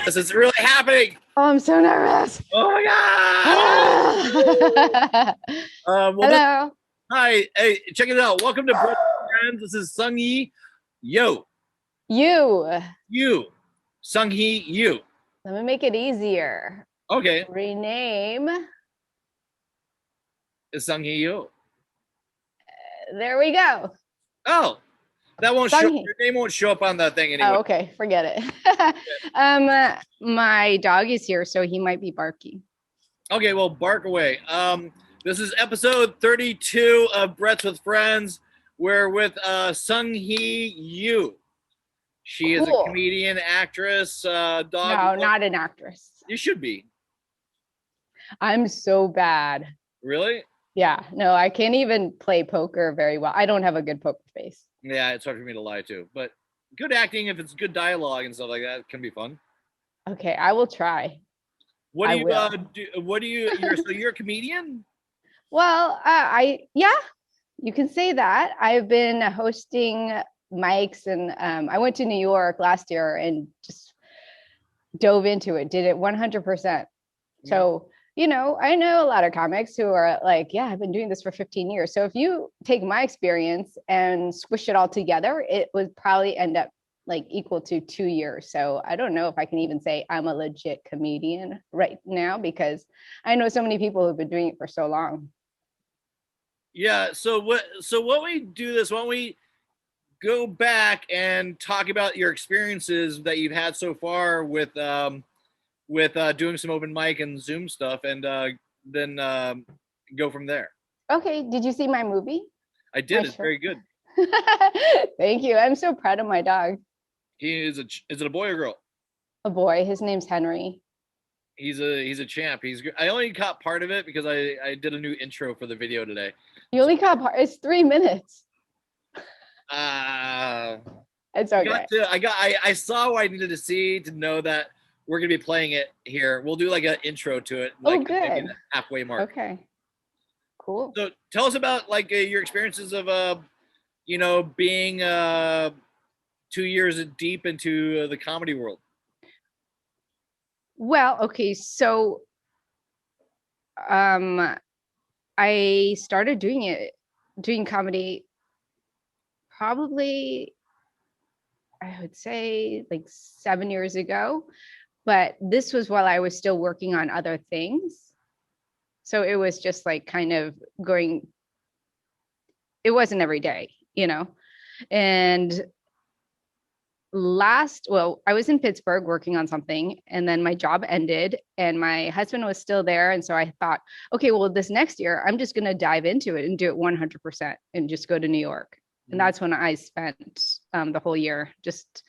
This is really happening. Oh, I'm so nervous. Oh my god. Hello. Hi. Hey, check it out. Welcome to Bread Friends. This is Sunghi Yoo. You. You. Sunghi Yoo. Let me make it easier. Okay. Rename. It's Sunghi Yoo. There we go. Oh, that won't show. Sunghi. Your name won't show up on that thing anyway. Oh, okay. Forget it. My dog is here, so he might be barking. Okay, well, bark away. This is episode 32 of Brett's with Friends. We're with Sunghi Yoo. She is a comedian, actress, dog. No, not an actress. You should be. I'm so bad. Really? Yeah. No, I can't even play poker very well. I don't have a good poker face. Yeah, it's hard for me to lie to. But good acting, if it's good dialogue and stuff like that, can be fun. Okay, I will try. What do you do? What do you? So you're a comedian? Well, yeah, you can say that. I've been hosting mics, and I went to New York last year and just dove into it. Did it 100%. So I know a lot of comics who are like, yeah, I've been doing this for 15 years. So if you take my experience and squish it all together, it would probably end up like equal to 2 years. So I don't know if I can even say I'm a legit comedian right now, because I know so many people who've been doing it for so long. Yeah. So what we do this, why don't we go back and talk about your experiences that you've had so far with doing some open mic and Zoom stuff, and then go from there. Okay. Did you see my movie? I did. It's very good. Thank you. I'm so proud of my dog. Is it a boy or girl? A boy. His name's Henry. He's a champ. I only caught part of it because I did a new intro for the video today. You only caught part? It's 3 minutes. It's okay. I saw what I needed to see to know that we're gonna be playing it here. We'll do like an intro to it. Like, good. Maybe the halfway mark. Okay. Cool. So tell us about like your experiences of being 2 years deep into the comedy world. Well, okay, so I started doing comedy probably, I would say, like 7 years ago, but this was while I was still working on other things. So it was just like kind of going, it wasn't every day, and I was in Pittsburgh working on something, and then my job ended and my husband was still there. And so I thought, okay, well, this next year, I'm just going to dive into it and do it 100% and just go to New York. And that's when I spent the whole year just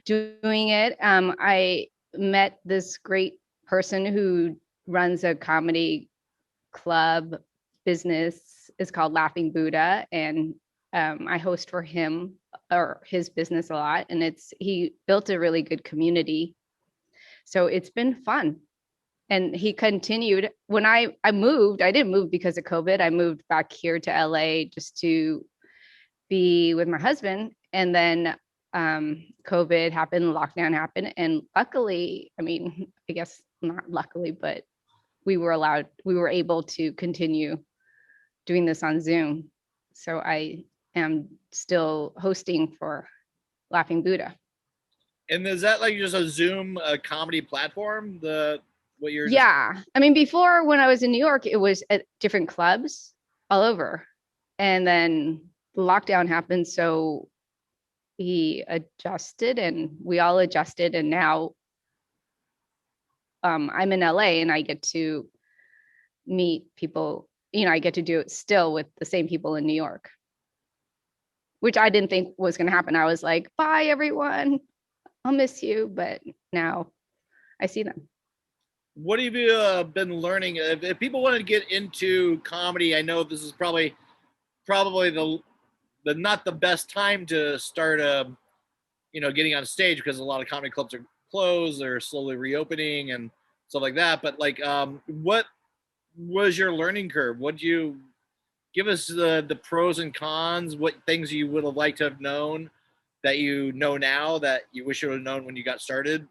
doing it. I met this great person who runs a comedy club business. It's called Laughing Buddha. And I host for him or his business a lot, and he built a really good community. So it's been fun. And he continued. When I moved, I didn't move because of COVID. I moved back here to LA just to be with my husband. And then COVID happened, lockdown happened. And luckily, I guess not luckily, but we were able to continue doing this on Zoom. So I am still hosting for Laughing Buddha. And is that like just a Zoom comedy platform? Yeah. Before, when I was in New York, it was at different clubs all over. And then the lockdown happened. So he adjusted and we all adjusted. And now I'm in LA and I get to meet people. I get to do it still with the same people in New York, which I didn't think was going to happen. I was like, bye, everyone. I'll miss you. But now I see them. What have you been learning? If people want to get into comedy, I know this is probably the not the best time to start, getting on stage, because a lot of comedy clubs are closed. They're slowly reopening and stuff like that. But like, what was your learning curve? What do you give us the pros and cons? What things you would have liked to have known that you know now that you wish you would have known when you got started?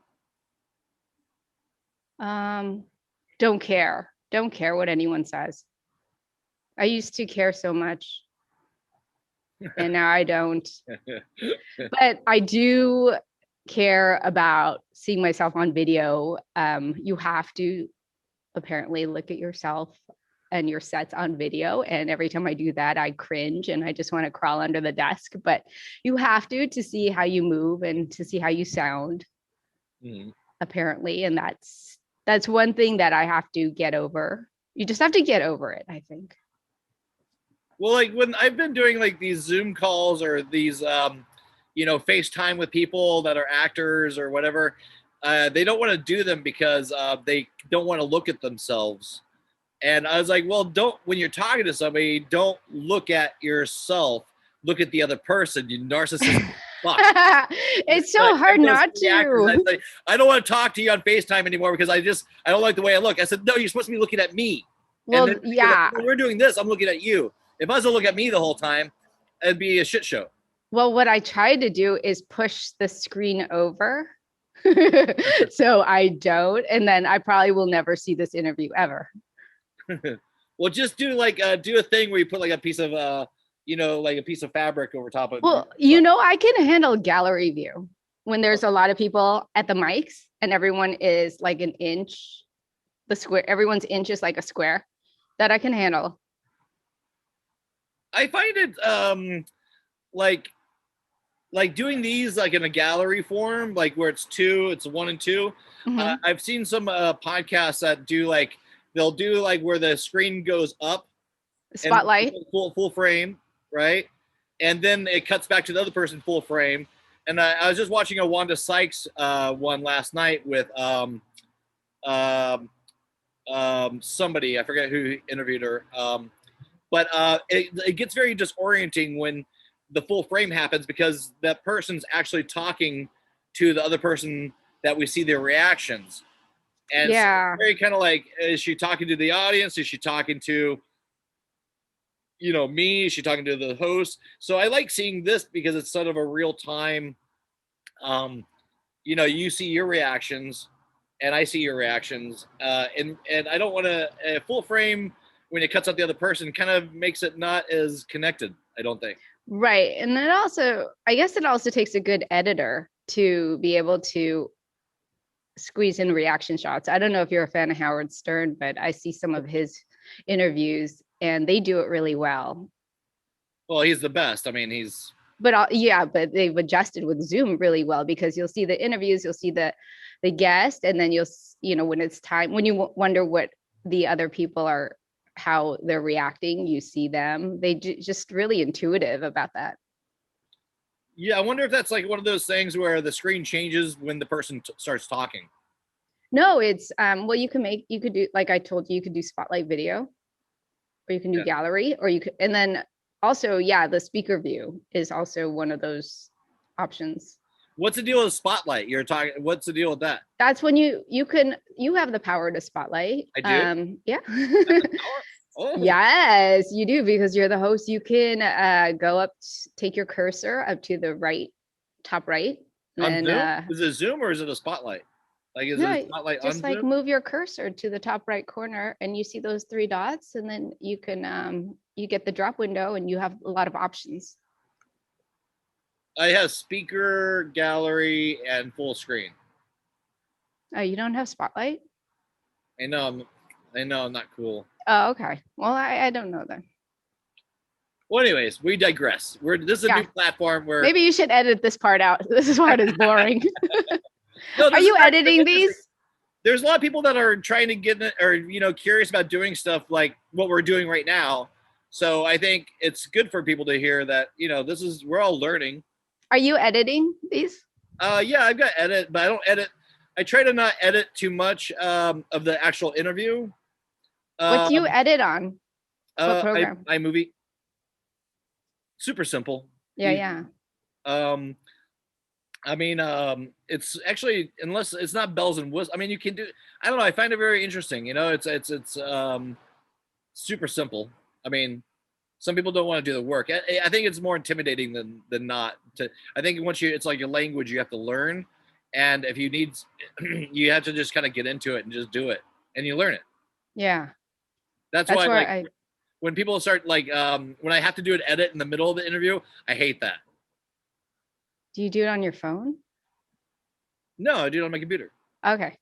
Um, don't care. Don't care what anyone says. I used to care so much, and now I don't. But I do care about seeing myself on video. You have to apparently look at yourself and your sets on video. And every time I do that, I cringe and I just want to crawl under the desk. But you have to see how you move and to see how you sound, apparently. And that's one thing that I have to get over. You just have to get over it, I think. Well, like when I've been doing like these Zoom calls or these, FaceTime with people that are actors or whatever, they don't want to do them because they don't want to look at themselves. And I was like, well, when you're talking to somebody, don't look at yourself. Look at the other person, you narcissist. Fuck. It's so hard not to. Like, I don't want to talk to you on FaceTime anymore because I don't like the way I look. I said, no, you're supposed to be looking at me. Well, yeah. When we're doing this, I'm looking at you. If I was to look at me the whole time, it'd be a shit show. Well, what I try to do is push the screen over. So I don't. And then I probably will never see this interview ever. Well, just do a thing where you put like a piece of like a piece of fabric over top of it. Well, I can handle gallery view when there's a lot of people at the mics and everyone is like an inch, everyone's inch is like a square. That I can handle. I find it like doing these like in a gallery form, like where it's 1 and 2. Mm-hmm. I've seen some podcasts that they'll do like where the screen goes up, spotlight, full frame, right? And then it cuts back to the other person full frame. And I was just watching a Wanda Sykes one last night with somebody, I forget who interviewed her. But it gets very disorienting when the full frame happens because that person's actually talking to the other person that we see their reactions. And yeah, it's very kind of like, is she talking to the audience? Is she talking to, me? Is she talking to the host? So I like seeing this because it's sort of a real time, you see your reactions and I see your reactions. And I don't want to full frame when it cuts out the other person kind of makes it not as connected, I don't think. Right. And then I guess it also takes a good editor to be able to squeeze in reaction shots. I don't know if you're a fan of Howard Stern, but I see some of his interviews and they do it really well. Well, he's the best. I mean, but they've adjusted with Zoom really well because you'll see the interviews, you'll see the guest, and then when it's time, when you wonder what the other people are, how they're reacting, you see them. They just really intuitive about that. Yeah, I wonder if that's like one of those things where the screen changes when the person starts talking. No, it's well, you could do, like I told you, you could do spotlight video, or you can do gallery, or you could, and then also, the speaker view is also one of those options. What's the deal with spotlight? What's the deal with that? That's when you have the power to spotlight. I do. Yeah. Oh. Yes, you do, because you're the host. You can go up, take your cursor up to the top right. And is it Zoom or is it a spotlight? Like, is it a spotlight just on like Zoom? move your cursor to the top right corner and you see those 3 dots, and then you can you get the drop window and you have a lot of options. I have speaker, gallery, and full screen. Oh, you don't have spotlight? I know I'm not cool. Oh, okay. Well, I don't know then. Well, anyways, we digress. This is a new platform where maybe you should edit this part out. This part is boring. No, are you editing these? There's a lot of people that are trying to get or curious about doing stuff like what we're doing right now. So I think it's good for people to hear that we're all learning. Are you editing these? Yeah, I've got edit, but I don't edit. I try to not edit too much of the actual interview. What do you edit on? What program? iMovie. Super simple. Yeah. I mean, it's actually, unless it's not bells and whistles. I mean, you can do. I don't know. I find it very interesting. It's super simple. I mean, some people don't want to do the work. I think it's more intimidating than not. I think once it's like a language you have to learn, And if you need, you have to just kind of get into it and just do it, and you learn it. Yeah. That's why like when people start like when I have to do an edit in the middle of the interview, I hate that. Do you do it on your phone? No, I do it on my computer. Okay.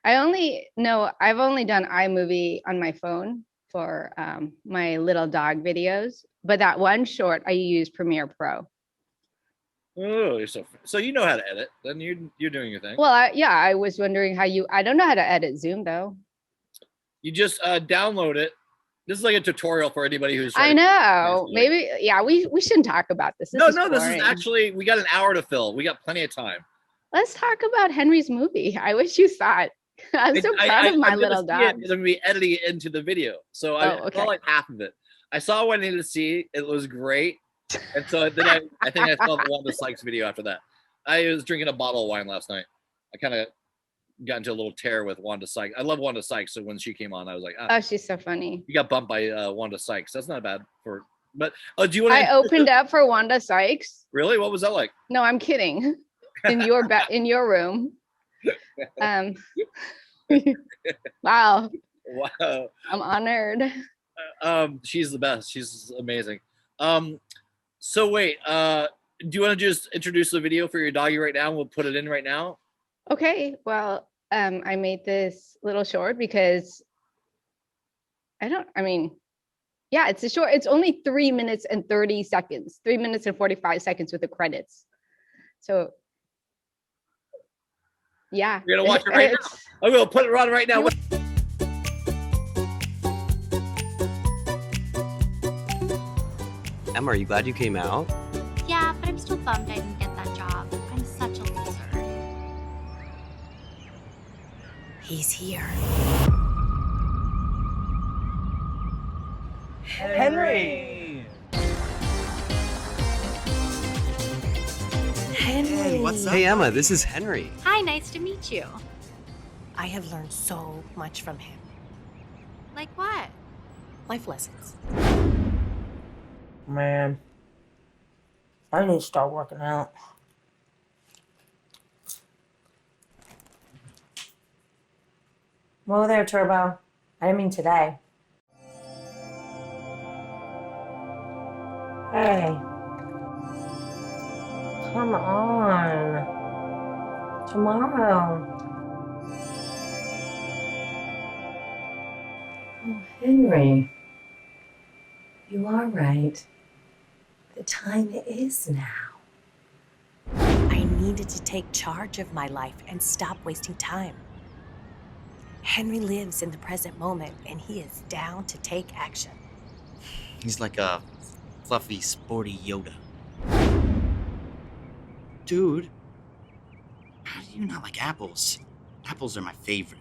I've only done iMovie on my phone for my little dog videos, but that one short I use Premiere Pro. Oh, you're so you know how to edit. Then you're doing your thing. Well, I was wondering I don't know how to edit Zoom though. You just download it. This is like a tutorial for anybody who's. I know. Maybe, yeah. We shouldn't talk about this. No. This is actually, we got an hour to fill. We got plenty of time. Let's talk about Henry's movie. I wish you saw it. I'm so proud of my little dog. I'm gonna be editing it into the video, so I saw like half of it. I saw what I needed to see. It was great, and so then I think I saw the Wanda Sykes video after that. I was drinking a bottle of wine last night. I kind of got into a little tear with Wanda Sykes. I love Wanda Sykes, so when she came on, I was like, oh, she's so funny. You got bumped by Wanda Sykes. That's not bad for. But do you want? I opened up for Wanda Sykes. Really? What was that like? No, I'm kidding. In your room. Wow. I'm honored. She's the best. She's amazing. So wait, do you want to just introduce the video for your doggy right now? We'll put it in right now. Okay. Well, I made this little short because yeah, it's a short. It's only 3 minutes and 30 seconds, 3 minutes and 45 seconds with the credits. So yeah. You're gonna watch it right now. I'm gonna put it on right now. Emma, are you glad you came out? Yeah, but I'm still bummed I didn't get that job. I'm such a loser. He's here. Henry! Henry! What's up? Hey, Emma, this is Henry. Hi, nice to meet you. I have learned so much from him. Like what? Life lessons. Man, I need to start working out. Whoa there, Turbo. I didn't mean today. Hey. Come on. Tomorrow. Oh, Henry. You are right. The time is now. I needed to take charge of my life and stop wasting time. Henry lives in the present moment, and he is down to take action. He's like a fluffy, sporty Yoda. Dude, how do you not like apples? Apples are my favorite.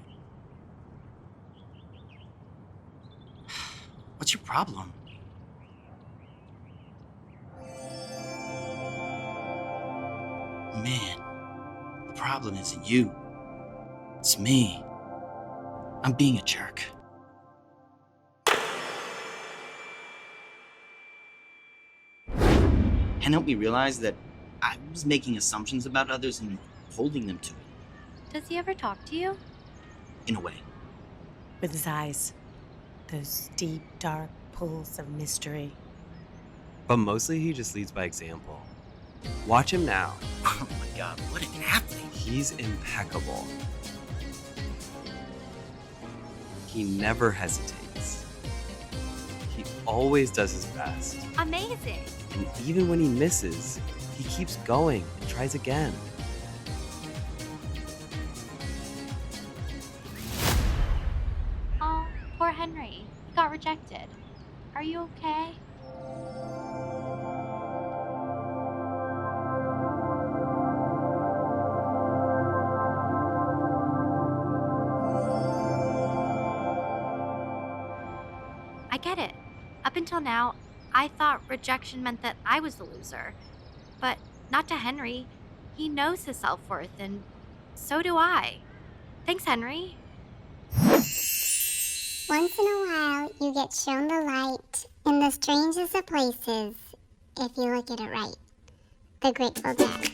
What's your problem? Man, the problem isn't you. It's me. I'm being a jerk. And helped me realize that I was making assumptions about others and holding them to it. Does he ever talk to you? In a way. With his eyes. Those deep, dark pools of mystery. But mostly he just leads by example. Watch him now. Oh my god, what an athlete. He's impeccable. He never hesitates. He always does his best. Amazing. And even when he misses, he keeps going and tries again. Oh, poor Henry. He got rejected. Are you okay? I get it. Up until now, I thought rejection meant that I was the loser. But not to Henry. He knows his self-worth, and so do I. Thanks, Henry. Once in a while, you get shown the light in the strangest of places if you look at it right. The Grateful Dead.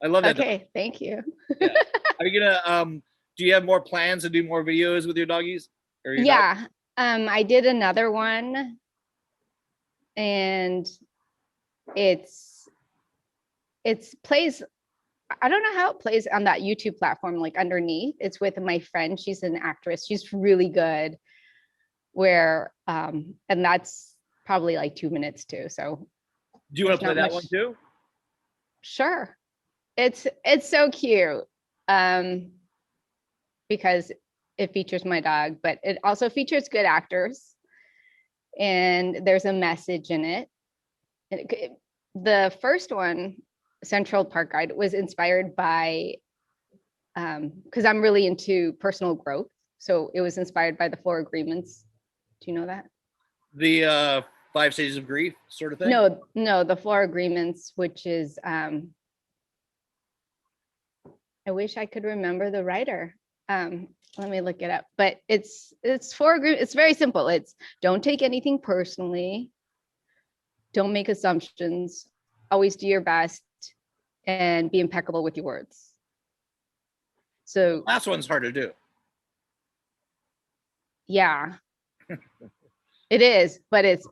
I love that. Okay, thank you. Yeah. Are you gonna do you have more plans to do more videos with your doggies? Or your dog? Yeah. I did another one, and it's plays. I don't know how it plays on that YouTube platform, like underneath. It's with my friend. She's an actress. She's really good. And that's probably like 2 minutes too. So Do you want to play not that much- one too? sure. It's so cute. Because it features my dog, but it also features good actors, and there's a message in it. The first one, Central Park Guide, was inspired by, because I'm really into personal growth. So it was inspired by the 4 agreements. Do you know that? The 5 stages of grief sort of thing? No, the 4 agreements, which is, I wish I could remember the writer. Let me look it up, but it's 4 agreements. It's very simple. It's don't take anything personally. Don't make assumptions. Always do your best and be impeccable with your words. So Last one's hard to do. yeah, it is, but it's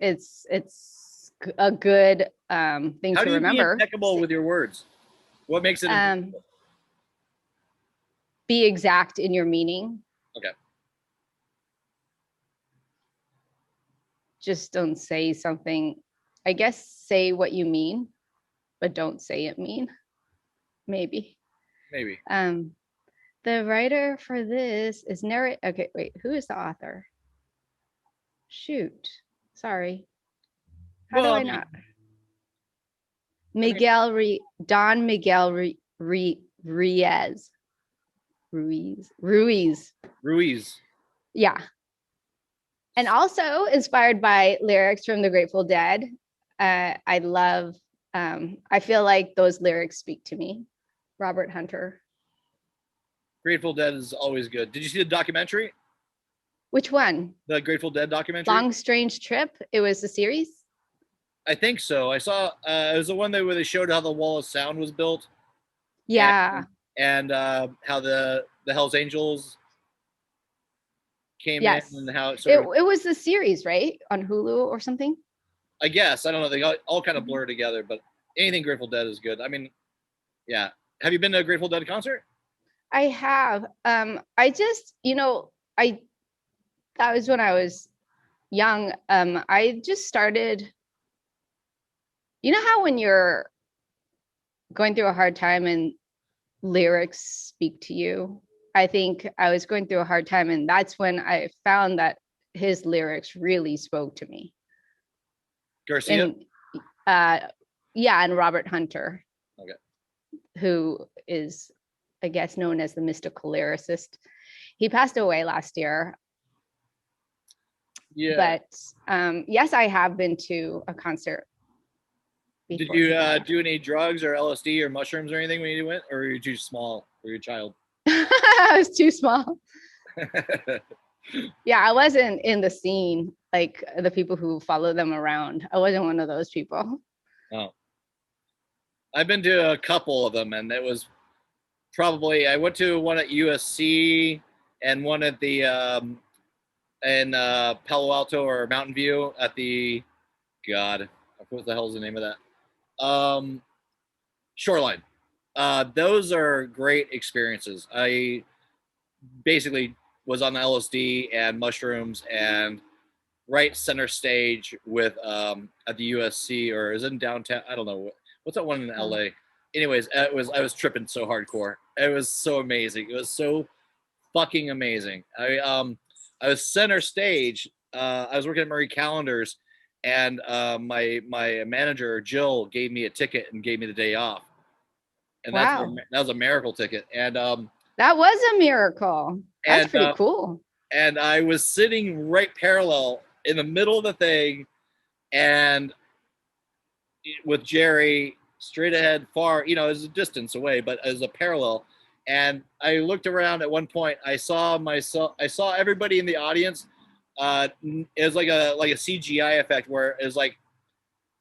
a good thing How to do you remember. be impeccable with your words? What makes it impeccable? Be exact in your meaning. Okay. Just don't say something, I guess say what you mean, but don't say it mean. Maybe. The writer for this is okay, wait, who is the author? Shoot. Sorry. How do I not? Don Miguel Ruiz. Yeah. And also inspired by lyrics from the Grateful Dead. I love, I feel like those lyrics speak to me. Robert Hunter. Grateful Dead is always good. Did you see the documentary? Which one? The Grateful Dead documentary? Long Strange Trip. It was a series? I think so. I saw, it was the one where they showed how the Wall of Sound was built. Yeah. And how the Hells Angels came in and how it was the series, right? On Hulu or something? I guess. I don't know. They all kind of blur together, but anything Grateful Dead is good. I mean, yeah. Have you been to a Grateful Dead concert? I have. I just, that was when I was young. I just started, how when you're going through a hard time and lyrics speak to you? I think I was going through a hard time, and that's when I found that his lyrics really spoke to me. Garcia? And Robert Hunter. Okay. Who is, I guess, known as the mystical lyricist. He passed away last year. Yeah. But yes, I have been to a concert. Did you do any drugs or LSD or mushrooms or anything when you went, or were you too small for your child? I was too small. Yeah, I wasn't in the scene like the people who follow them around. I wasn't one of those people. Oh. I've been to a couple of them, and it was probably, I went to one at USC and one at the in Palo Alto or Mountain View at the, God, what the hell is the name of that? Shoreline. Those are great experiences. I basically was on the LSD and mushrooms and right center stage with at the USC, or is it in downtown? I don't know. What's that one in LA? Anyways, I was tripping so hardcore. It was so amazing. It was so fucking amazing. I was center stage. I was working at Murray Calendars, and my manager Jill gave me a ticket and gave me the day off. And that was a miracle ticket. And that was a miracle. That's pretty cool. And I was sitting right parallel in the middle of the thing, and with Jerry straight ahead, far, it was a distance away, but as a parallel. And I looked around at one point. I saw everybody in the audience. It was like a CGI effect where it was like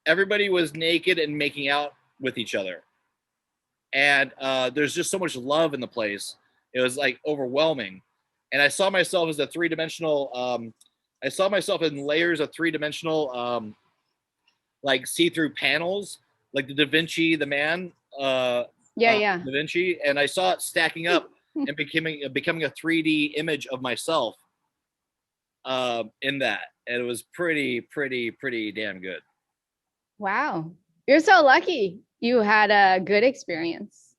everybody was naked and making out with each other. and there's just so much love in the place. It was like overwhelming, and I saw myself as a three-dimensional. I saw myself in layers of three-dimensional, like see-through panels, like the Da Vinci, the man, Yeah. Da Vinci, and I saw it stacking up and becoming a 3D image of myself in that, and it was pretty damn good. Wow. You're so lucky you had a good experience.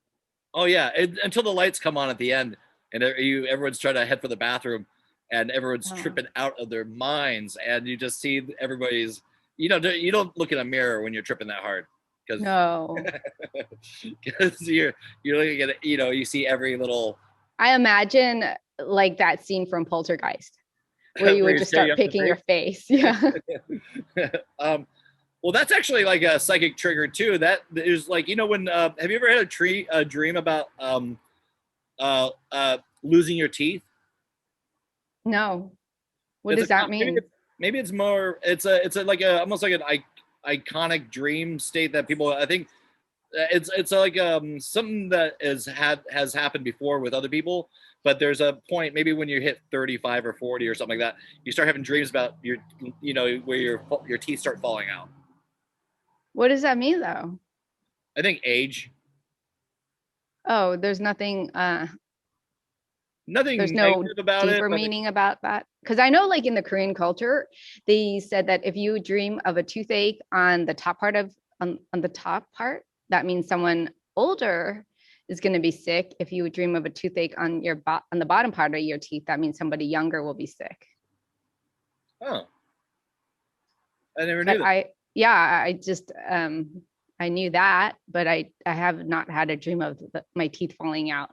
Oh yeah, until the lights come on at the end, and everyone's trying to head for the bathroom, and everyone's tripping out of their minds, and you just see everybody's. You don't look in a mirror when you're tripping that hard, because No. because you're looking at it. You see every little. I imagine like that scene from Poltergeist, where you would just start picking your face. Yeah. Well, that's actually like a psychic trigger too. That is like, when have you ever had a dream about losing your teeth? No. What does that mean? Maybe it's more. It's like almost like an iconic dream state that people. I think it's like something that has happened before with other people. But there's a point, maybe when you hit 35 or 40 or something like that, you start having dreams about where your teeth start falling out. What does that mean, though? I think age. Oh, there's nothing. Nothing. There's no about deeper meaning about that. Because I know, like in the Korean culture, they said that if you dream of a toothache on the top part on the top part, that means someone older is going to be sick. If you dream of a toothache on the bottom part of your teeth, that means somebody younger will be sick. Oh, I never knew that. I just I knew that, but I have not had a dream of my teeth falling out.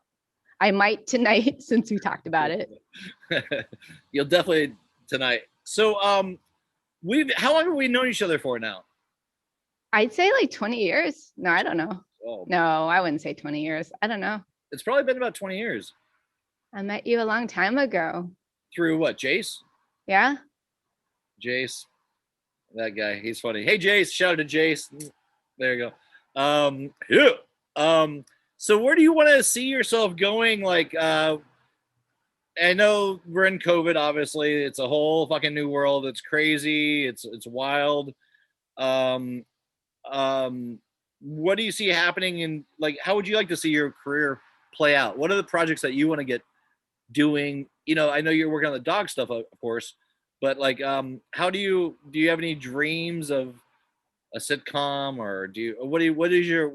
I might tonight since we talked about it. You'll definitely tonight. So how long have we known each other for now? I'd say like 20 years. No, I don't know. Oh. No, I wouldn't say 20 years. I don't know. It's probably been about 20 years. I met you a long time ago. Through what, Jace? Yeah. Jace. That guy. He's funny. Hey, Jace. Shout out to Jace. There you go. So where do you want to see yourself going? Like, I know we're in COVID, obviously. It's a whole fucking new world. It's crazy. It's wild. What do you see happening in, like, how would you like to see your career play out? What are the projects that you want to get doing? I know you're working on the dog stuff, of course, but like, how do you have any dreams of a sitcom, or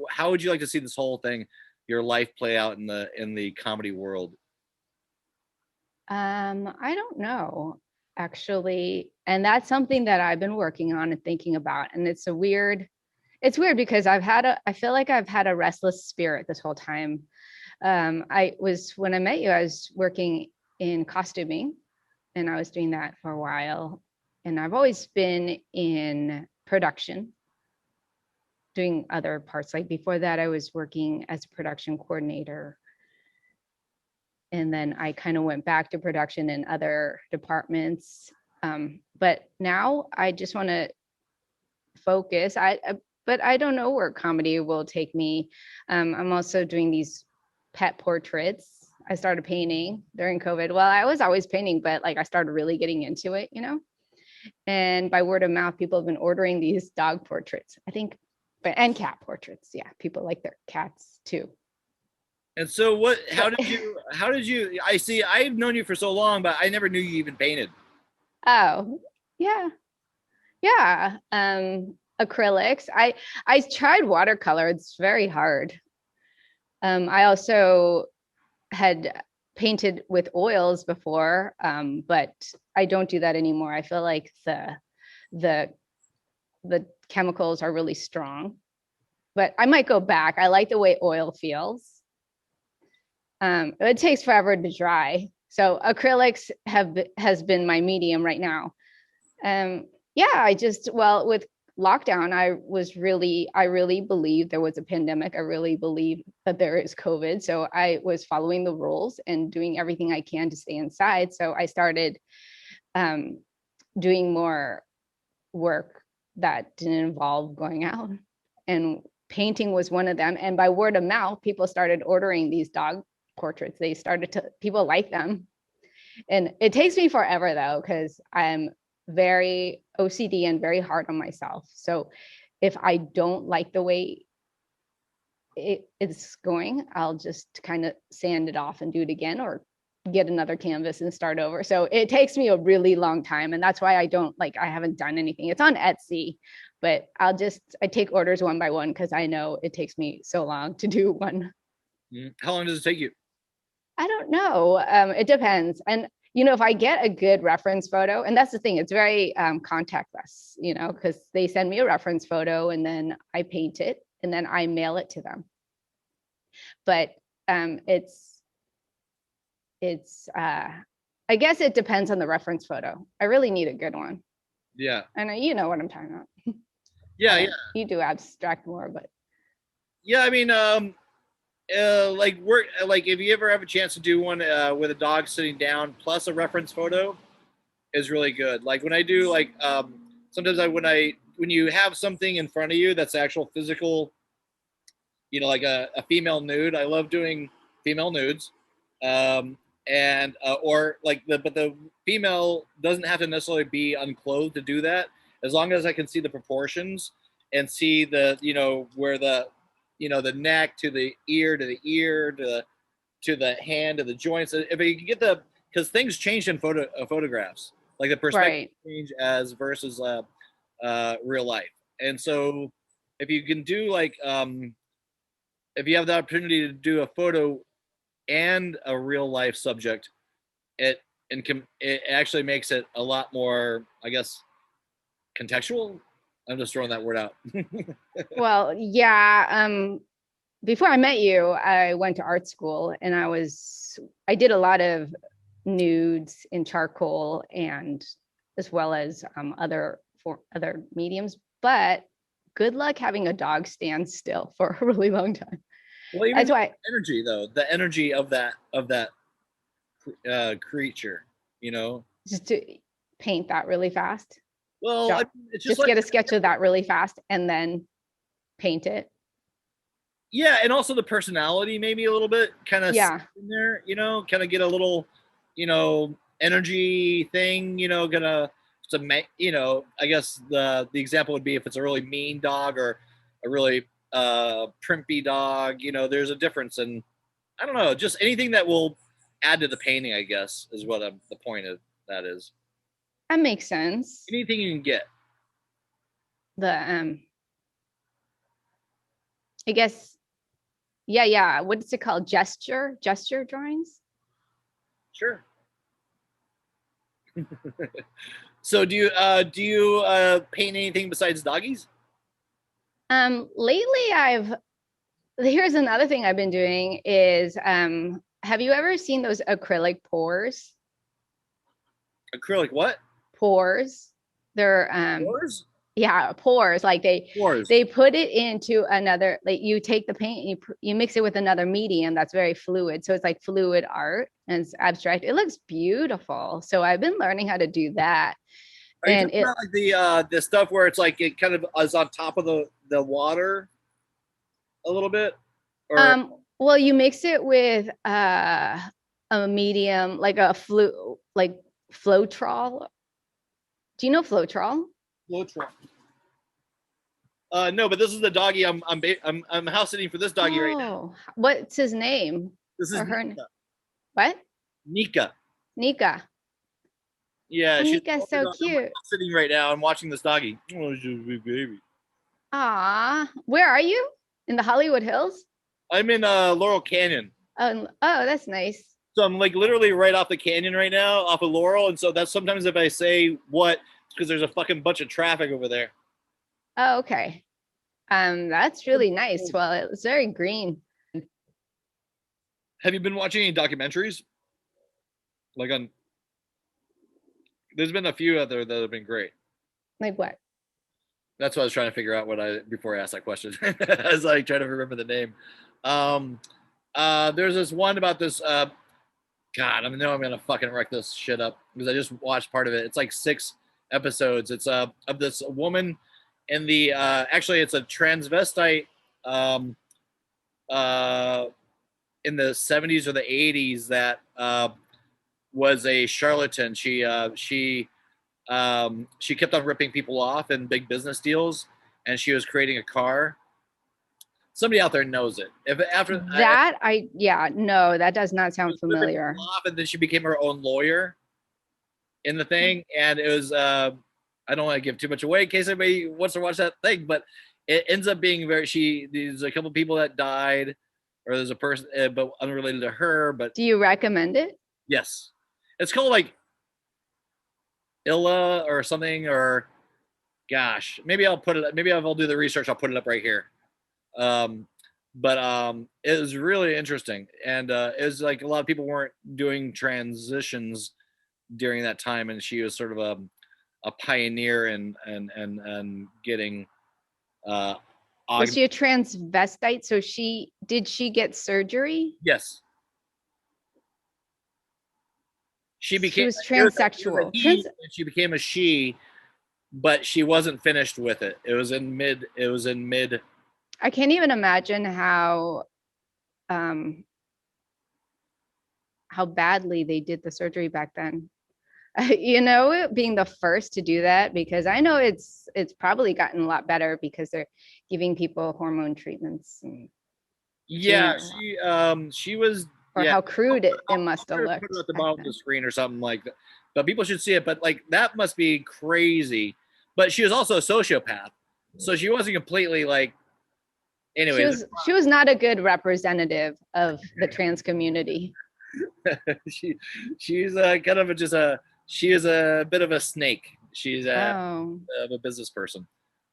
how would you like to see this whole thing, your life, play out in the comedy world? I don't know, actually. And that's something that I've been working on and thinking about. And it's weird because I feel like I've had a restless spirit this whole time. When I met you, I was working in costuming, and I was doing that for a while. And I've always been in production, doing other parts. Like before that, I was working as a production coordinator. And then I kind of went back to production in other departments. But now I just want to focus. But I don't know where comedy will take me. I'm also doing these pet portraits. I started painting during COVID. Well, I was always painting, but like I started really getting into it, and by word of mouth, people have been ordering these dog portraits, I think, and cat portraits. Yeah. People like their cats too. And so how did you, I see, I've known you for so long, but I never knew you even painted. Oh, yeah. Yeah. Acrylics. I tried watercolor. It's very hard. I also had painted with oils before, but I don't do that anymore. I feel like the chemicals are really strong, but I might go back. I like the way oil feels. It takes forever to dry. So acrylics has been my medium right now. With lockdown, I really believed there was a pandemic. I really believe that there is COVID. So I was following the rules and doing everything I can to stay inside. So I started doing more work that didn't involve going out and painting was one of them. And by word of mouth, people started ordering these dog portraits. People like them. And it takes me forever though, because I'm very OCD and very hard on myself. So if I don't like the way it's going, I'll just kind of sand it off and do it again, or get another canvas and start over. So it takes me a really long time. And that's why I haven't done anything. It's on Etsy, but I take orders one by one because I know it takes me so long to do one. How long does it take you? I don't know. It depends. And, if I get a good reference photo, and that's the thing, it's very contactless, because they send me a reference photo and then I paint it and then I mail it to them. But I guess it depends on the reference photo. I really need a good one. Yeah. I know, you know what I'm talking about. Yeah. You do abstract more, but. Yeah, I mean, if you ever have a chance to do one with a dog sitting down plus a reference photo, is really good. Like when I do sometimes when you have something in front of you that's actual physical, like a female nude. I love doing female nudes, but the female doesn't have to necessarily be unclothed to do that. As long as I can see the proportions and see the where the the neck to the ear to the hand to the joints. If you can get because things change in photographs, like the perspective change as versus real life. And so if you can do if you have the opportunity to do a photo and a real life subject, it actually makes it a lot more, I guess, contextual. I'm just throwing that word out. Well, yeah. Before I met you, I went to art school and I did a lot of nudes in charcoal and as well as other mediums, but good luck having a dog stand still for a really long time. Well, even that's why energy though, the energy of that creature, just to paint that really fast. Well, it's just get a sketch of that really fast and then paint it. Yeah, and also the personality maybe a little bit kind of in there, kind of get a little, energy thing, I guess the example would be if it's a really mean dog or a really primpy dog, there's a difference. And I don't know, just anything that will add to the painting, I guess, is what the point of that is. That makes sense. Anything you can get. I guess, yeah. What's it called? Gesture drawings? Sure. So do you paint anything besides doggies? Lately here's another thing I've been doing is, have you ever seen those acrylic pours? Acrylic what? Pours. They're pours? Yeah, pours. Like they put it into another, like you take the paint and you mix it with another medium that's very fluid. So it's like fluid art and it's abstract. It looks beautiful. So I've been learning how to do that. Are you talking about like the stuff where it's like it kind of is on top of the water a little bit? Or? Well, you mix it with a medium, like a Floetrol. Do you know Floetrol? Floetrol. No, but this is the doggy I'm house sitting for this doggy right now. What's his name? This is her. Nika. What? Nika. Yeah, Nika's so cute. I'm sitting right now. I'm watching this doggy. Oh, she's a big baby. Ah, where are you? In the Hollywood Hills? I'm in Laurel Canyon. Oh, that's nice. So I'm like literally right off the canyon right now, off of Laurel, and so that's sometimes if I say what, because there's a fucking bunch of traffic over there. Oh, okay. That's really nice. Well, it's very green. Have you been watching any documentaries? There's been a few out there that have been great. Like what? That's what I was trying to figure out before I asked that question. I was like trying to remember the name. There's this one about this. God, I know I'm gonna fucking wreck this shit up because I just watched part of it. It's like 6 episodes. It's of this woman in the actually it's a transvestite in the 70s or the 80s that was a charlatan. She kept on ripping people off in big business deals, and she was creating a car. Somebody out there knows it. If after that, no, that does not sound familiar. Off, and then she became her own lawyer in the thing, and it was I don't want to give too much away in case anybody wants to watch that thing, but it ends up being there's a couple people that died, or there's a person but unrelated to her. But do you recommend it? Yes, it's called like Illa or something, or gosh, maybe I'll put it. Maybe I'll do the research. I'll put it up right here. But it was really interesting, and it was like a lot of people weren't doing transitions during that time, and she was sort of a pioneer and getting. Was she a transvestite? So did she get surgery? Yes. She was transsexual. She became a she, but she wasn't finished with it. It was in mid. I can't even imagine how badly they did the surgery back then. Being the first to do that, because I know it's probably gotten a lot better because they're giving people hormone treatments. Yeah, she was. Or how crude it must have looked. Put it at the bottom of the screen or something like that. But people should see it. But like that must be crazy. But she was also a sociopath, so she wasn't completely like. Anyway, she was not a good representative of the trans community. she's kind of she is a bit of a snake. She's a business person.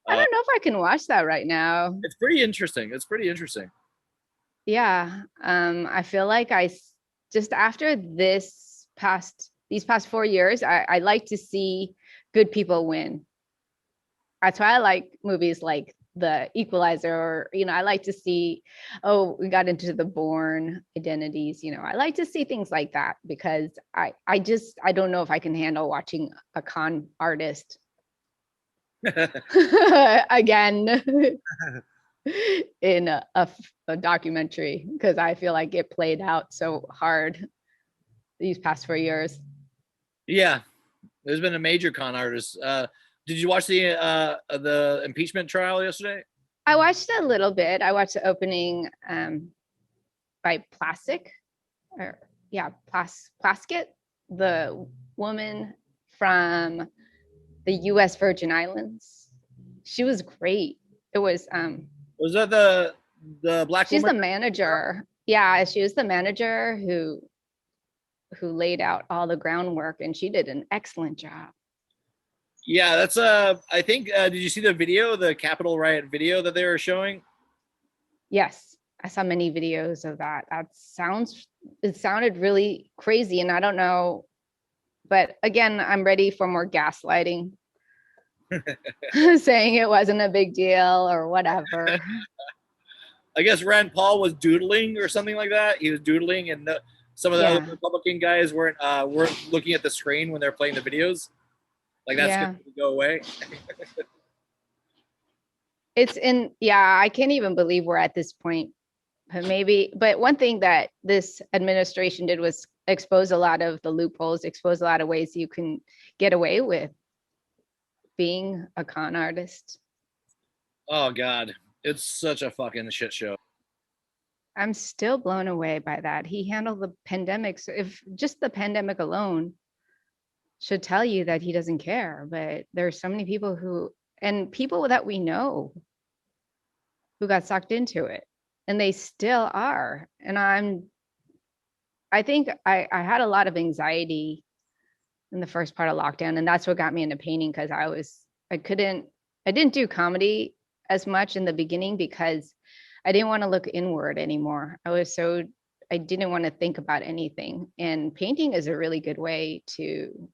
I don't know if I can watch that right now. It's pretty interesting. Yeah. I feel like just after these past 4 years, I like to see good people win. That's why I like movies like The Equalizer, or I like to see, we got into the Bourne Identities. I like to see things like that, because I don't know if I can handle watching a con artist again in a documentary, because I feel like it played out so hard these past 4 years. Yeah, there's been a major con artist. Did you watch the impeachment trial yesterday? I watched a little bit. I watched the opening by Plaskett, the woman from the U.S. Virgin Islands. She was great. It was. Was that the black She's woman? the manager. Yeah, she was the manager who laid out all the groundwork, and she did an excellent job. Yeah, that's I think did you see the Capitol riot video that they were showing? Yes, I saw many videos of that. It sounded really crazy, and I don't know, but again, I'm ready for more gaslighting. Saying it wasn't a big deal or whatever. I guess Rand Paul was doodling or something like that. He was doodling, and some of the other Republican guys weren't looking at the screen when they're playing the videos. Like that's going to go away. I can't even believe we're at this point. But one thing that this administration did was expose a lot of the loopholes, expose a lot of ways you can get away with being a con artist. Oh God, it's such a fucking shit show. I'm still blown away by that. He handled the pandemic. So if just the pandemic alone should tell you that he doesn't care, but there's so many people people that we know who got sucked into it, and they still are. And I think I had a lot of anxiety in the first part of lockdown, and that's what got me into painting, because I didn't do comedy as much in the beginning because I didn't want to look inward anymore. I didn't want to think about anything, and painting is a really good way to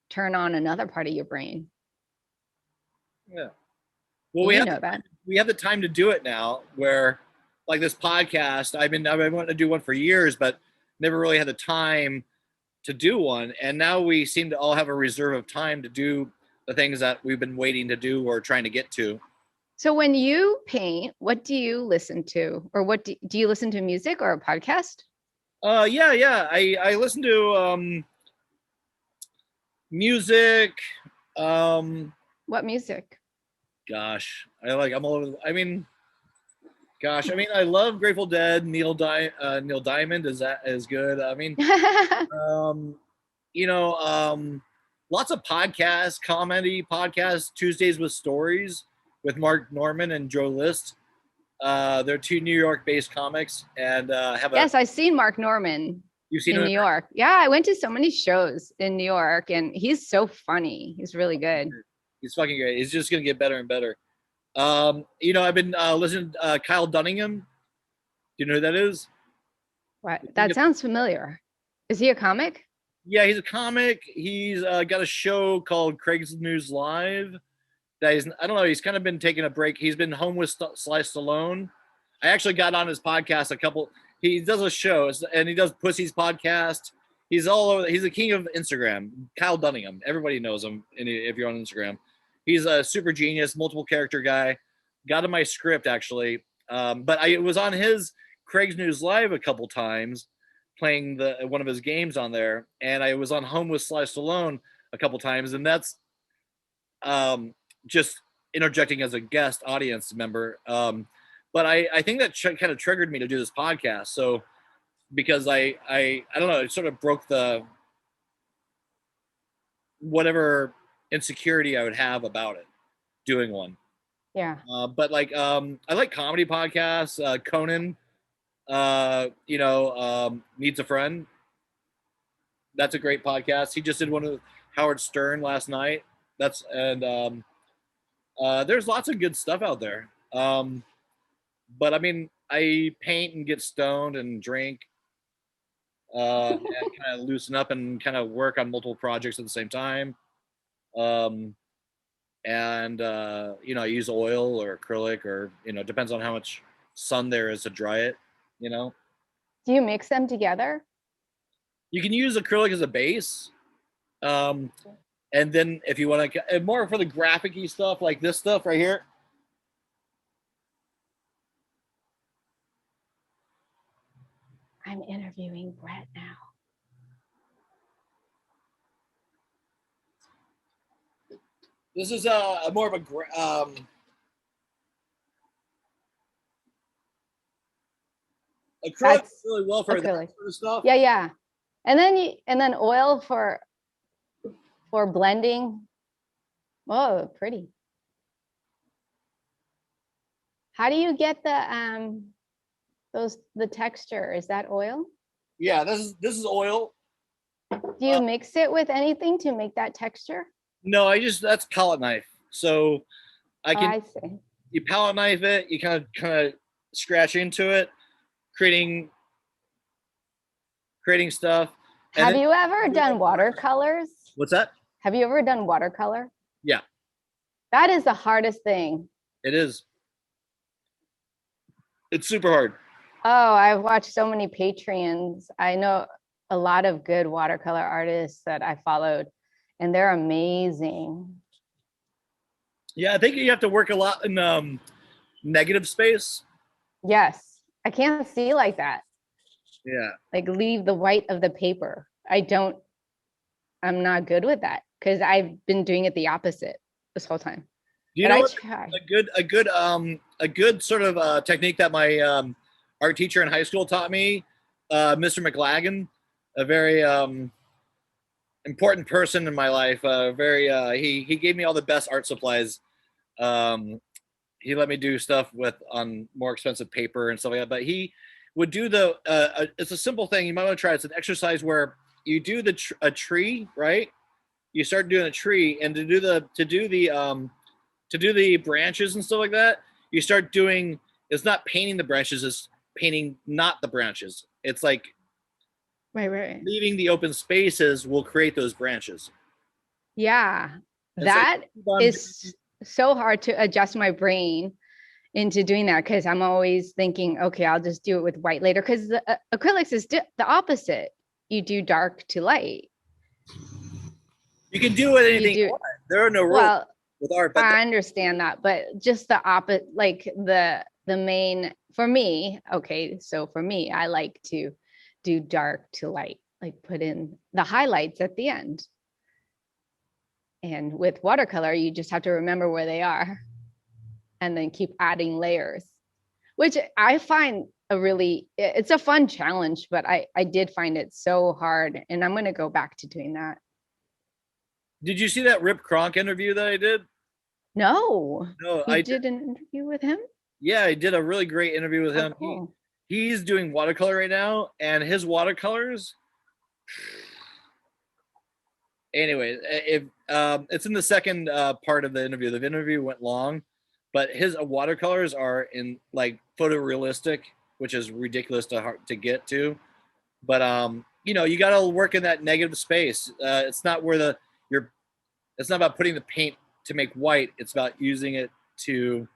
turn on another part of your brain. Yeah. Well, we have the time to do it now, where like this podcast, I've been wanting to do one for years, but never really had the time to do one. And now we seem to all have a reserve of time to do the things that we've been waiting to do or trying to get to. So when you paint, what do you listen to, or what do you listen to music or a podcast? Yeah. I listen to music. What music? Gosh, I'm all over. I love Grateful Dead. Neil Diamond is good. Um, lots of podcasts, comedy podcasts. Tuesdays with Stories with Mark Norman and Joe List. They're two New York-based comics, and Yes, I've seen Mark Norman you've seen in him New York. Yeah, I went to so many shows in New York, and he's so funny. He's really good. He's fucking great. He's just gonna get better and better. I've been listening to Kyle Dunningham. Do you know who that is? What? That sounds familiar. Is he a comic? Yeah, he's a comic. He's got a show called Craig's News Live. I don't know. He's kind of been taking a break. He's been home with Sly Stallone. I actually got on his podcast He does a show, and he does Pussy's podcast. He's all over. He's the king of Instagram. Kyle Dunningham. Everybody knows him. If you're on Instagram, he's a super genius, multiple character guy. Got in my script actually, but I was on his Craig's News Live a couple times, playing one of his games on there, and I was on Home with Sly Stallone a couple times, and that's just interjecting as a guest audience member. But I think that kind of triggered me to do this podcast. So because I don't know, it sort of broke the whatever insecurity I would have about it doing one. Yeah. But I like comedy podcasts. Conan, Needs a Friend. That's a great podcast. He just did one with Howard Stern last night. There's lots of good stuff out there. But I paint and get stoned and drink, and kind of loosen up and kind of work on multiple projects at the same time. I use oil or acrylic, or depends on how much sun there is to dry it. Do you mix them together? You can use acrylic as a base, and then if you want to more for the graphic-y stuff, like this stuff right here. I'm interviewing Brett now. This is more of a acrylic really well for that sort of stuff. Yeah. And then oil for blending. Oh, pretty. How do you get the texture? Is that oil? Yeah, this is oil. Do you mix it with anything to make that texture? No, that's palette knife. So I see. You palette knife it, you kind of scratch into it, creating stuff. Have you ever done watercolors? What's that? Have you ever done watercolor? Yeah. That is the hardest thing. It is. It's super hard. Oh, I've watched so many Patreons. I know a lot of good watercolor artists that I followed, and they're amazing. Yeah, I think you have to work a lot in negative space. Yes, I can't see like that. Yeah. Like leave the white of the paper. I'm not good with that because I've been doing it the opposite this whole time. Do you know a good sort of technique that my art teacher in high school taught me, Mr. McLagan, a very important person in my life. He gave me all the best art supplies. He let me do stuff on more expensive paper and stuff like that. But he would do it's a simple thing. You might want to try it. It's an exercise where you do a tree, right? You start doing a tree, and to do the branches and stuff like that, you start doing. It's not painting the branches; it's painting not the branches. It's like right. Leaving the open spaces will create those branches. Yeah, that is so hard to adjust my brain into doing that because I'm always thinking, okay, I'll just do it with white later. Because the acrylics is the opposite. You do dark to light. You can do anything you want. There are no rules. Well, with art, but I understand that, but just the opposite, like the main for me. Okay, so for me, I like to do dark to light, like put in the highlights at the end. And with watercolor, you just have to remember where they are and then keep adding layers, which I find it's a fun challenge, but I did find it so hard, and I'm going to go back to doing that. did you see that Rip Kronk interview that I did? No, No, you I did an interview with him? Yeah, I did a really great interview with him. Cool. He's doing watercolor right now, and his watercolors. Anyway, if it's in the second part of the interview. The interview went long, but his watercolors are in like photorealistic, which is ridiculous to get to. But you got to work in that negative space. It's not where it's not about putting the paint to make white. It's about using it to.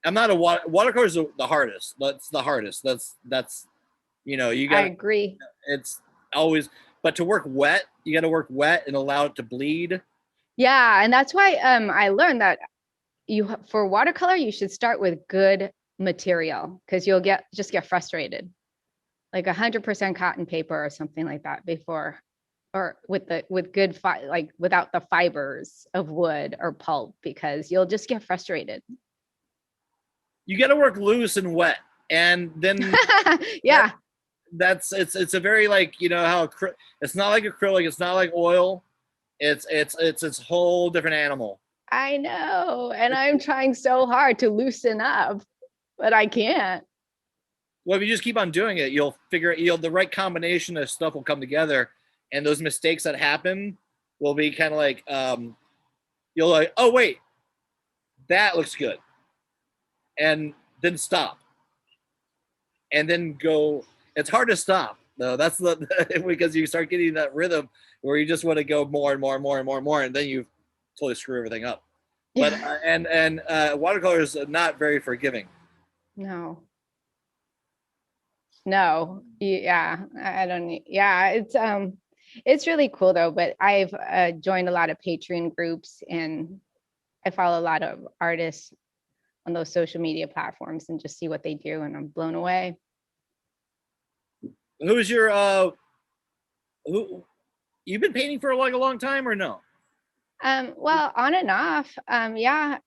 I'm not a watercolor is the hardest. That's the hardest. That's you got. I agree. It's always, but to work wet, you got to work wet and allow it to bleed. Yeah, and that's why I learned that for watercolor you should start with good material, because you'll just get frustrated, like 100% cotton paper or something like that before, or with good like without the fibers of wood or pulp, because you'll just get frustrated. You got to work loose and wet, and then yeah, it's a very like how it's not like acrylic, it's not like oil, it's whole different animal. I know, and I'm trying so hard to loosen up, but I can't. Well, if you just keep on doing it, you'll figure it. The right combination of stuff will come together, and those mistakes that happen will be kind of like you'll like, oh wait, that looks good, and then stop, and then go. It's hard to stop though. That's because you start getting that rhythm where you just want to go more and more and more and more and more, and then you totally screw everything up. But and watercolor is not very forgiving. No, yeah, I don't need. Yeah, it's really cool though. But I've joined a lot of Patreon groups, and I follow a lot of artists on those social media platforms and just see what they do, and I'm blown away. Who's your who you've been painting for like a long time or no? Well, on and off. Yeah,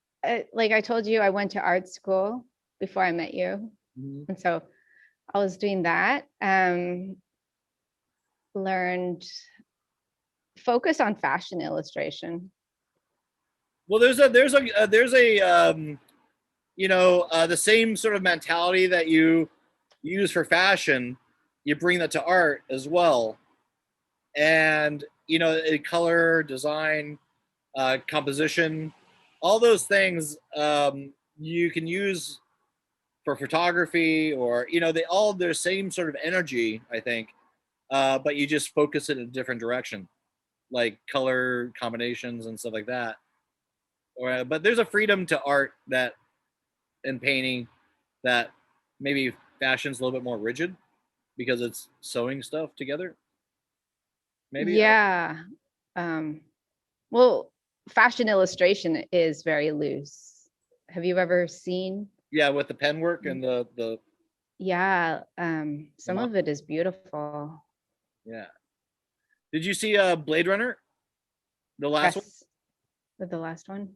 like I told you, I went to art school before I met you, and so I was doing that. Learned focus on fashion illustration. Well, there's a the same sort of mentality that you use for fashion, you bring that to art as well, and color, design, composition, all those things you can use for photography, or they all their same sort of energy, I think, but you just focus it in a different direction, like color combinations and stuff like that. But there's a freedom to art that in painting that maybe fashion's a little bit more rigid because it's sewing stuff together. Maybe. Yeah. Well, fashion illustration is very loose. Have you ever seen? Yeah, with the pen work and the. Yeah, some of it is beautiful. Yeah. Did you see Blade Runner? The last one? With the last one?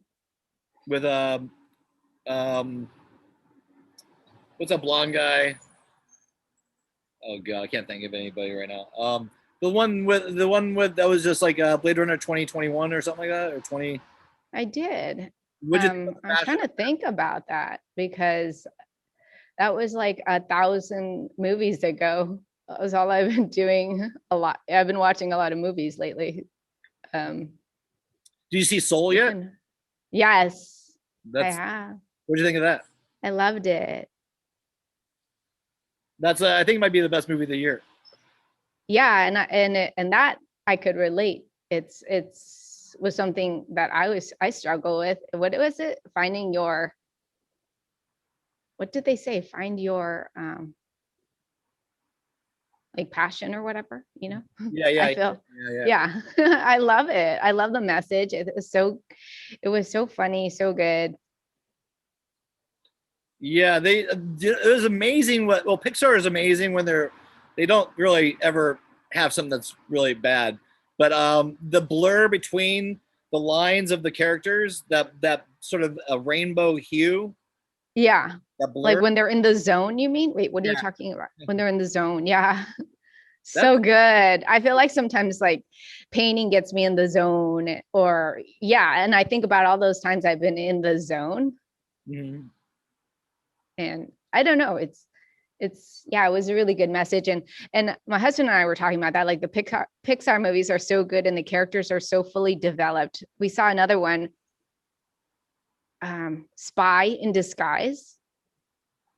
With what's that blonde guy? Oh god, I can't think of anybody right now. The one with that was just like Blade Runner 2021 or something like that, or 20. I did. I'm trying to think about that, because that was like 1,000 movies ago. That was all I've been doing a lot. I've been watching a lot of movies lately. Do you see Soul yet? Yes, I have. What do you think of that? I loved it. That's I think it might be the best movie of the year. Yeah, and that I could relate. It's was something that I struggle with. What was it? Finding your. What did they say? Find your like passion or whatever, you know? Yeah. I feel, Yeah. I love it. I love the message. It was so funny, so good. Yeah, it was amazing. Well, Pixar is amazing when they don't really ever have something that's really bad. But the blur between the lines of the characters, that sort of a rainbow hue, Yeah. that blur. Like when they're in the zone, you mean? Wait, what are you Yeah. talking about? When they're in the zone. Yeah. So good. I feel like sometimes like painting gets me in the zone, or yeah. And I think about all those times I've been in the zone. Mhm. And I don't know, yeah, it was a really good message. And my husband and I were talking about that, like the Pixar movies are so good and the characters are so fully developed. We saw another one, Spy in Disguise.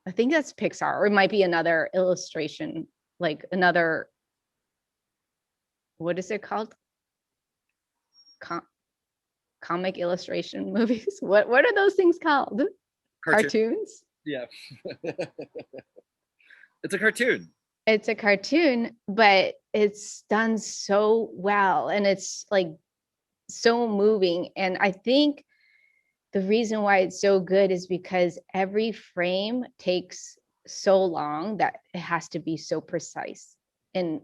I think that's Pixar, or it might be another illustration, like another, what is it called? Comic illustration movies. What are those things called? Cartoons? Yeah. It's a cartoon. It's a cartoon, but it's done so well and it's like so moving. And I think the reason why it's so good is because every frame takes so long that it has to be so precise. And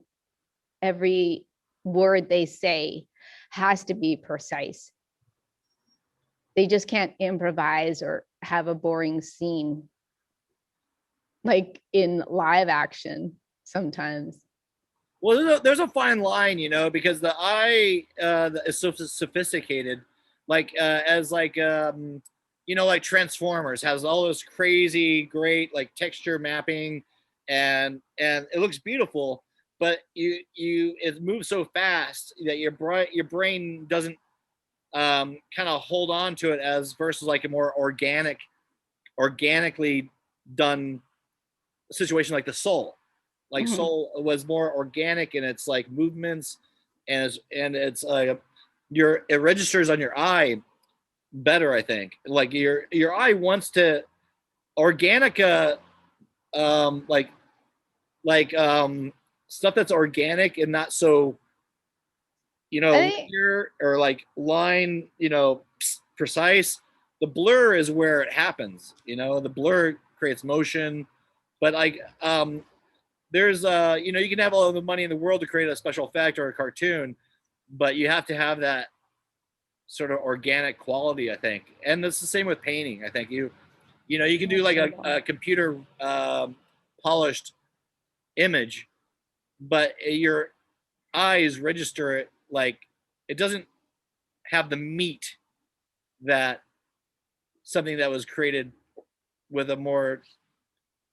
every word they say has to be precise. They just can't improvise or have a boring scene like in live action sometimes. Well, there's a fine line, because the eye is so sophisticated, like as like like Transformers has all this crazy great like texture mapping, and it looks beautiful, but it moves so fast that your brain doesn't kind of hold on to it as versus like a more organically done situation like the Soul. Like Soul was more organic in its like movements, and it's it registers on your eye better, I think. Like your eye wants to organic stuff that's organic and not so linear or like line precise. The blur is where it happens. The blur creates motion, but like there's you can have all the money in the world to create a special effect or a cartoon, but you have to have that sort of organic quality, I think. And it's the same with painting. I think you can do like a computer polished image, but your eyes register it like it doesn't have the meat that something that was created with a more,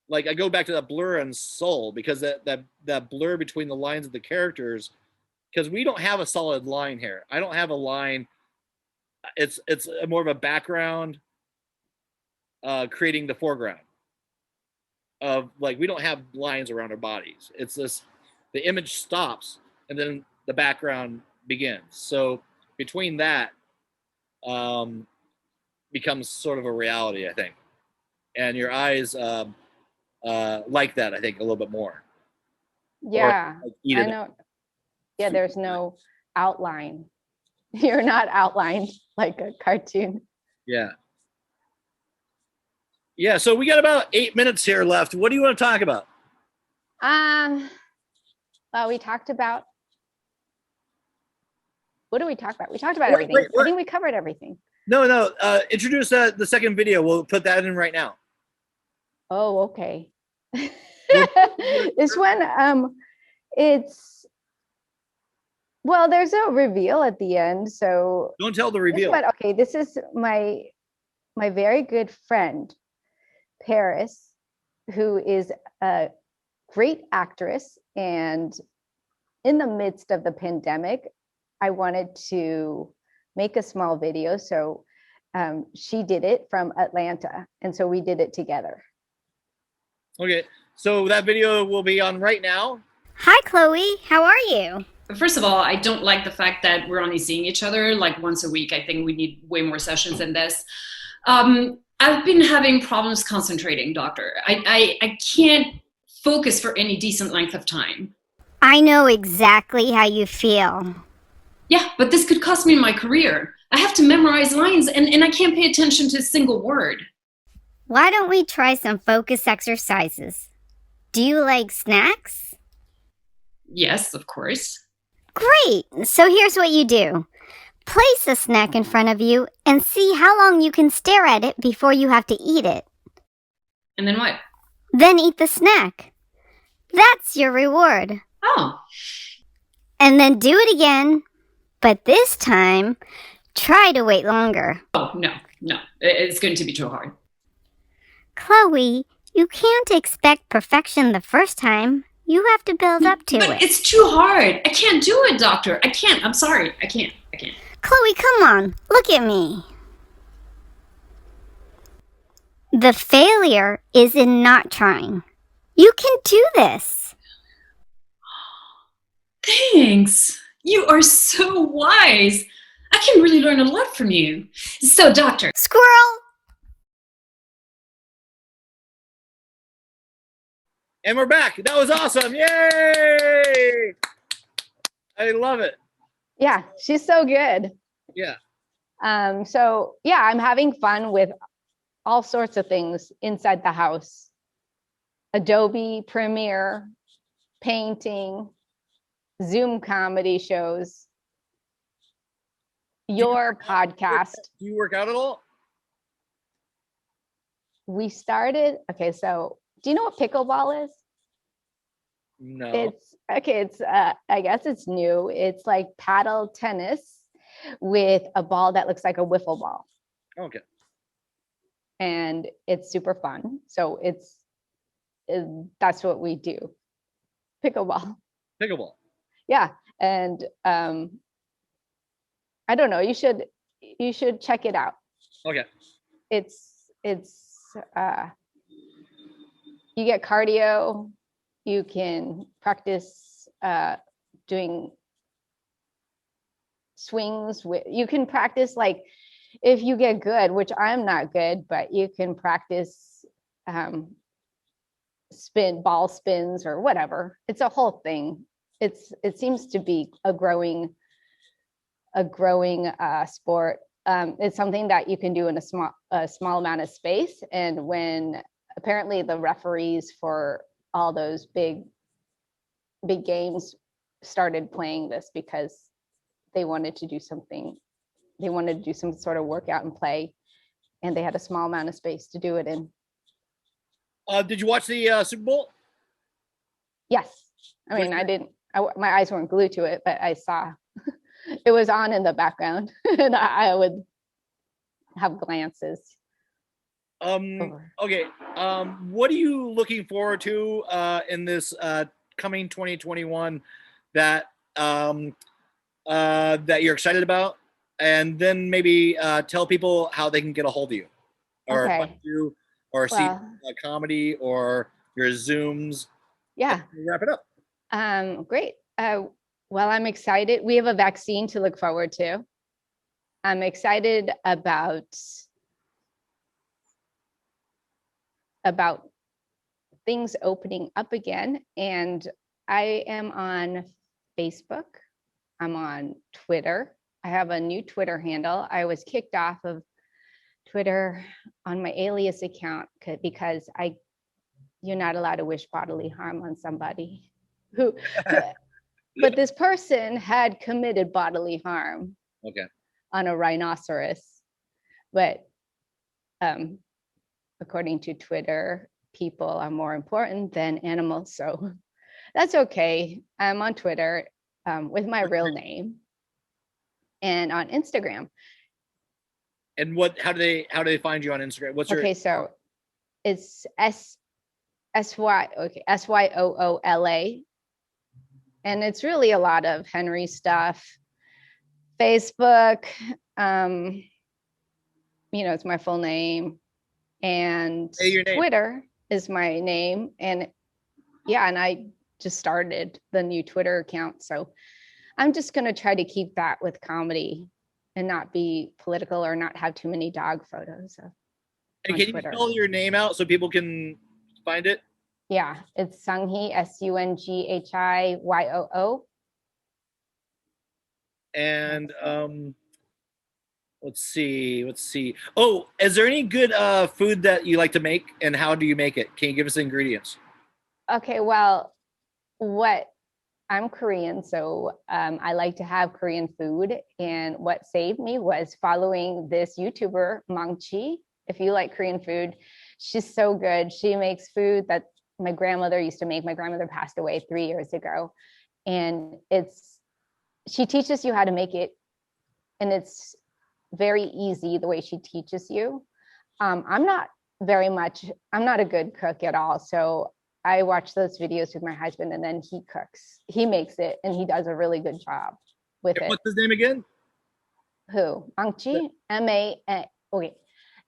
like, I go back to that blur on Soul, because that blur between the lines of the characters, because we don't have a solid line here. I don't have a line. It's more of a background creating the foreground of, like, we don't have lines around our bodies. It's this, the image stops and then the background begins. So between that becomes sort of a reality, I think. And your eyes like that, I think, a little bit more. Yeah, like I know. Yeah, there's no outline. You're not outlined like a cartoon. Yeah. Yeah, so we got about 8 minutes here left. What do you want to talk about? Well, we talked about, what did we talk about? We talked about everything. I think we covered everything. No. Introduce the second video. We'll put that in right now. Oh, okay. This one, it's, well, there's a reveal at the end, so don't tell the reveal. But okay, this is my very good friend Paris, who is a great actress, and in the midst of the pandemic, I wanted to make a small video, so she did it from Atlanta, and so we did it together. Okay, so that video will be on right now. Hi, Chloe. How are you? First of all, I don't like the fact that we're only seeing each other like once a week. I think we need way more sessions than this. I've been having problems concentrating, doctor. I can't focus for any decent length of time. I know exactly how you feel. Yeah, but this could cost me my career. I have to memorize lines and I can't pay attention to a single word. Why don't we try some focus exercises? Do you like snacks? Yes, of course. Great! So here's what you do. Place a snack in front of you and see how long you can stare at it before you have to eat it. And then what? Then eat the snack. That's your reward. Oh. And then do it again, but this time, try to wait longer. Oh, no. It's going to be too hard. Chloe, you can't expect perfection the first time. You have to build up to But it. it's too hard. I can't do it, doctor. I can't. I'm sorry. I can't. Chloe, come on. Look at me. The failure is in not trying. You can do this. Thanks. You are so wise. I can really learn a lot from you. So, doctor. Squirrel! And we're back. That was awesome. Yay! I love it. Yeah, she's so good. Yeah. So yeah, I'm having fun with all sorts of things inside the house. Adobe Premiere, painting, Zoom comedy shows, your podcast. Do you work out at all? We started, okay, so do you know what pickleball is? No. I guess it's new. It's like paddle tennis with a ball that looks like a wiffle ball. Okay. And it's super fun. So that's what we do. Pickleball. Yeah. And I don't know, you should check it out. Okay. It's you get cardio, you can practice doing swings you can practice, like, if you get good, which I'm not good, but you can practice ball spins or whatever. It's a whole thing. It seems to be a growing sport. It's something that you can do in a small amount of space. And when apparently the referees for all those big games started playing this because they wanted to do something. They wanted to do some sort of workout and play, and they had a small amount of space to do it in. Did you watch the Super Bowl? Yes. I mean, my eyes weren't glued to it, but I saw it was on in the background and I would have glances. Okay. What are you looking forward to in this coming 2021 that that you're excited about? And then maybe tell people how they can get a hold of you, or find you, or see comedy, or your Zooms. Yeah. Wrap it up. Great. Well, I'm excited. We have a vaccine to look forward to. I'm excited about things opening up again. And I am on Facebook. I'm on Twitter. I have a new Twitter handle. I was kicked off of Twitter on my alias account because you're not allowed to wish bodily harm on somebody who but this person had committed bodily harm on a rhinoceros. But according to Twitter, people are more important than animals. So that's okay. I'm on Twitter with my real name and on Instagram. And how do they find you on Instagram? What's your so it's SYOOLA. And it's really a lot of Henry stuff. Facebook, it's my full name. And Twitter is my name. And I just started the new Twitter account. So I'm just going to try to keep that with comedy and not be political or not have too many dog photos. And can you spell your name out so people can find it? Yeah, it's Sunghi, SunghiYoo. And let's see. Oh, is there any good food that you like to make, and how do you make it? Can you give us the ingredients? Okay, well, I'm Korean, so I like to have Korean food. And what saved me was following this YouTuber, Mangchi. If you like Korean food, she's so good. She makes food that my grandmother used to make. My grandmother passed away 3 years ago. And she teaches you how to make it. And it's very easy the way she teaches you. I'm not a good cook at all. So I watch those videos with my husband, and then he cooks. He makes it, and he does a really good job with it. What's his name again? Who? Mangchi? M-A-N. Okay.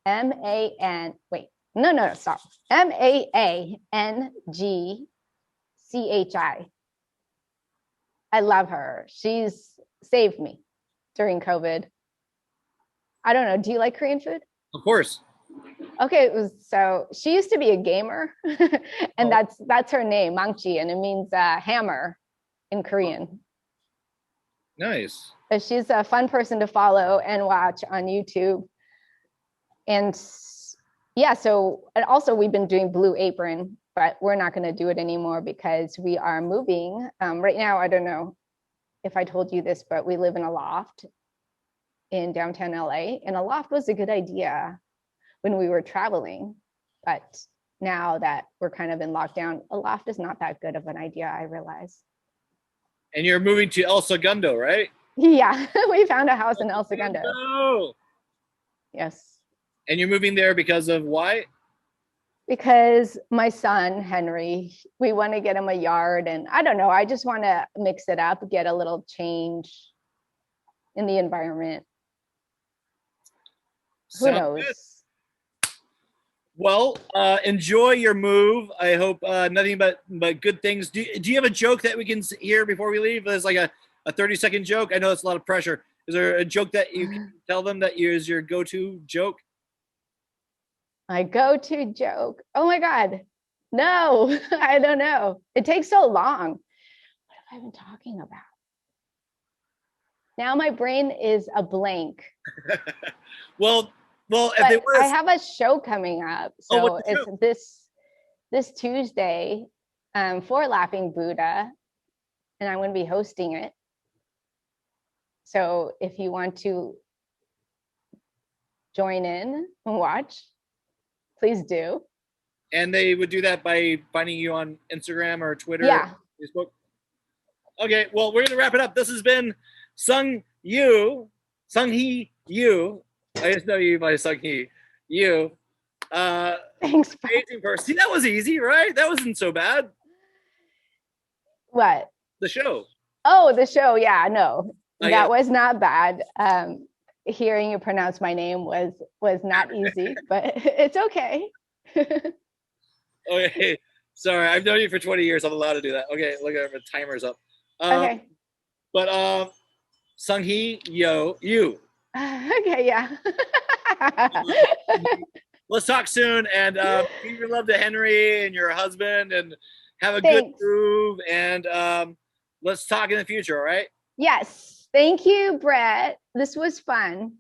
M-A-N. Wait. No. Stop. M-A-N-G-C-H-I. I love her. She's saved me during COVID. I don't know. Do you like Korean food? Of course. Okay, so she used to be a gamer, and that's her name, Mangchi, and it means hammer in Korean. Nice. But she's a fun person to follow and watch on YouTube. And yeah, and also we've been doing Blue Apron, but we're not going to do it anymore because we are moving. Right now, I don't know if I told you this, but we live in a loft in downtown LA, and a loft was a good idea when we were traveling, but now that we're kind of in lockdown, a loft is not that good of an idea, I realize. And you're moving to El Segundo, right? Yeah, we found a house in El Segundo. Oh. Yes. And you're moving there because of why? Because my son, Henry, we want to get him a yard, and I don't know, I just want to mix it up, get a little change in the environment. Who knows? Good. Well, enjoy your move. I hope nothing but good things. Do you have a joke that we can hear before we leave? There's like a 30-second joke. I know it's a lot of pressure. Is there a joke that you can tell them that is your go-to joke? My go-to joke. Oh my God. No, I don't know. It takes so long. What have I been talking about? This my brain is a blank. Well, if they were I have a show coming up. So it's this Tuesday for Laughing Buddha, and I'm going to be hosting it. So if you want to join in and watch, please do. And they would do that by finding you on Instagram or Twitter, yeah. Facebook. Okay, well, we're going to wrap it up. This has been Sunghi Yoo. I just know you by Sunghi Yoo. Thanks. Amazing person. See, that was easy, right? That wasn't so bad. What? The show. Oh, the show. Yeah, no, that was not bad. Hearing you pronounce my name was not easy, but it's okay. Okay, sorry. I've known you for 20 years. I'm allowed to do that. Okay, look at the timer's up. Okay. But Sunghi Yoo. Okay, yeah. Let's talk soon, and give your love to Henry and your husband, and have a Thanks. good move, and let's talk in the future, all right? Yes. Thank you, Brett. This was fun.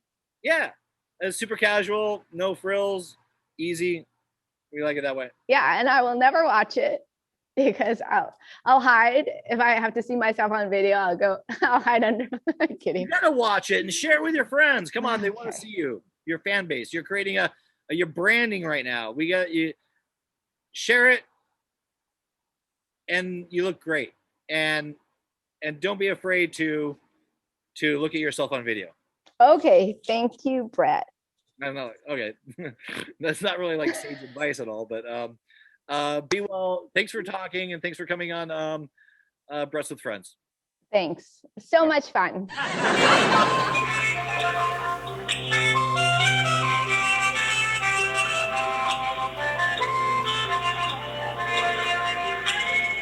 Yeah. It's super casual, no frills, easy. We like it that way. Yeah, and I will never watch it because I'll hide. If I have to see myself on video, I'll hide under. I'm kidding. You gotta watch it and share it with your friends. Come on, they want to see you, your fan base. You're creating your branding right now. We got you. Share it, and you look great. And don't be afraid to look at yourself on video. Okay, thank you, Brett. No, okay. That's not really like sage advice at all, but be well. Thanks for talking, and thanks for coming on Breasts with Friends. Thanks. So much fun.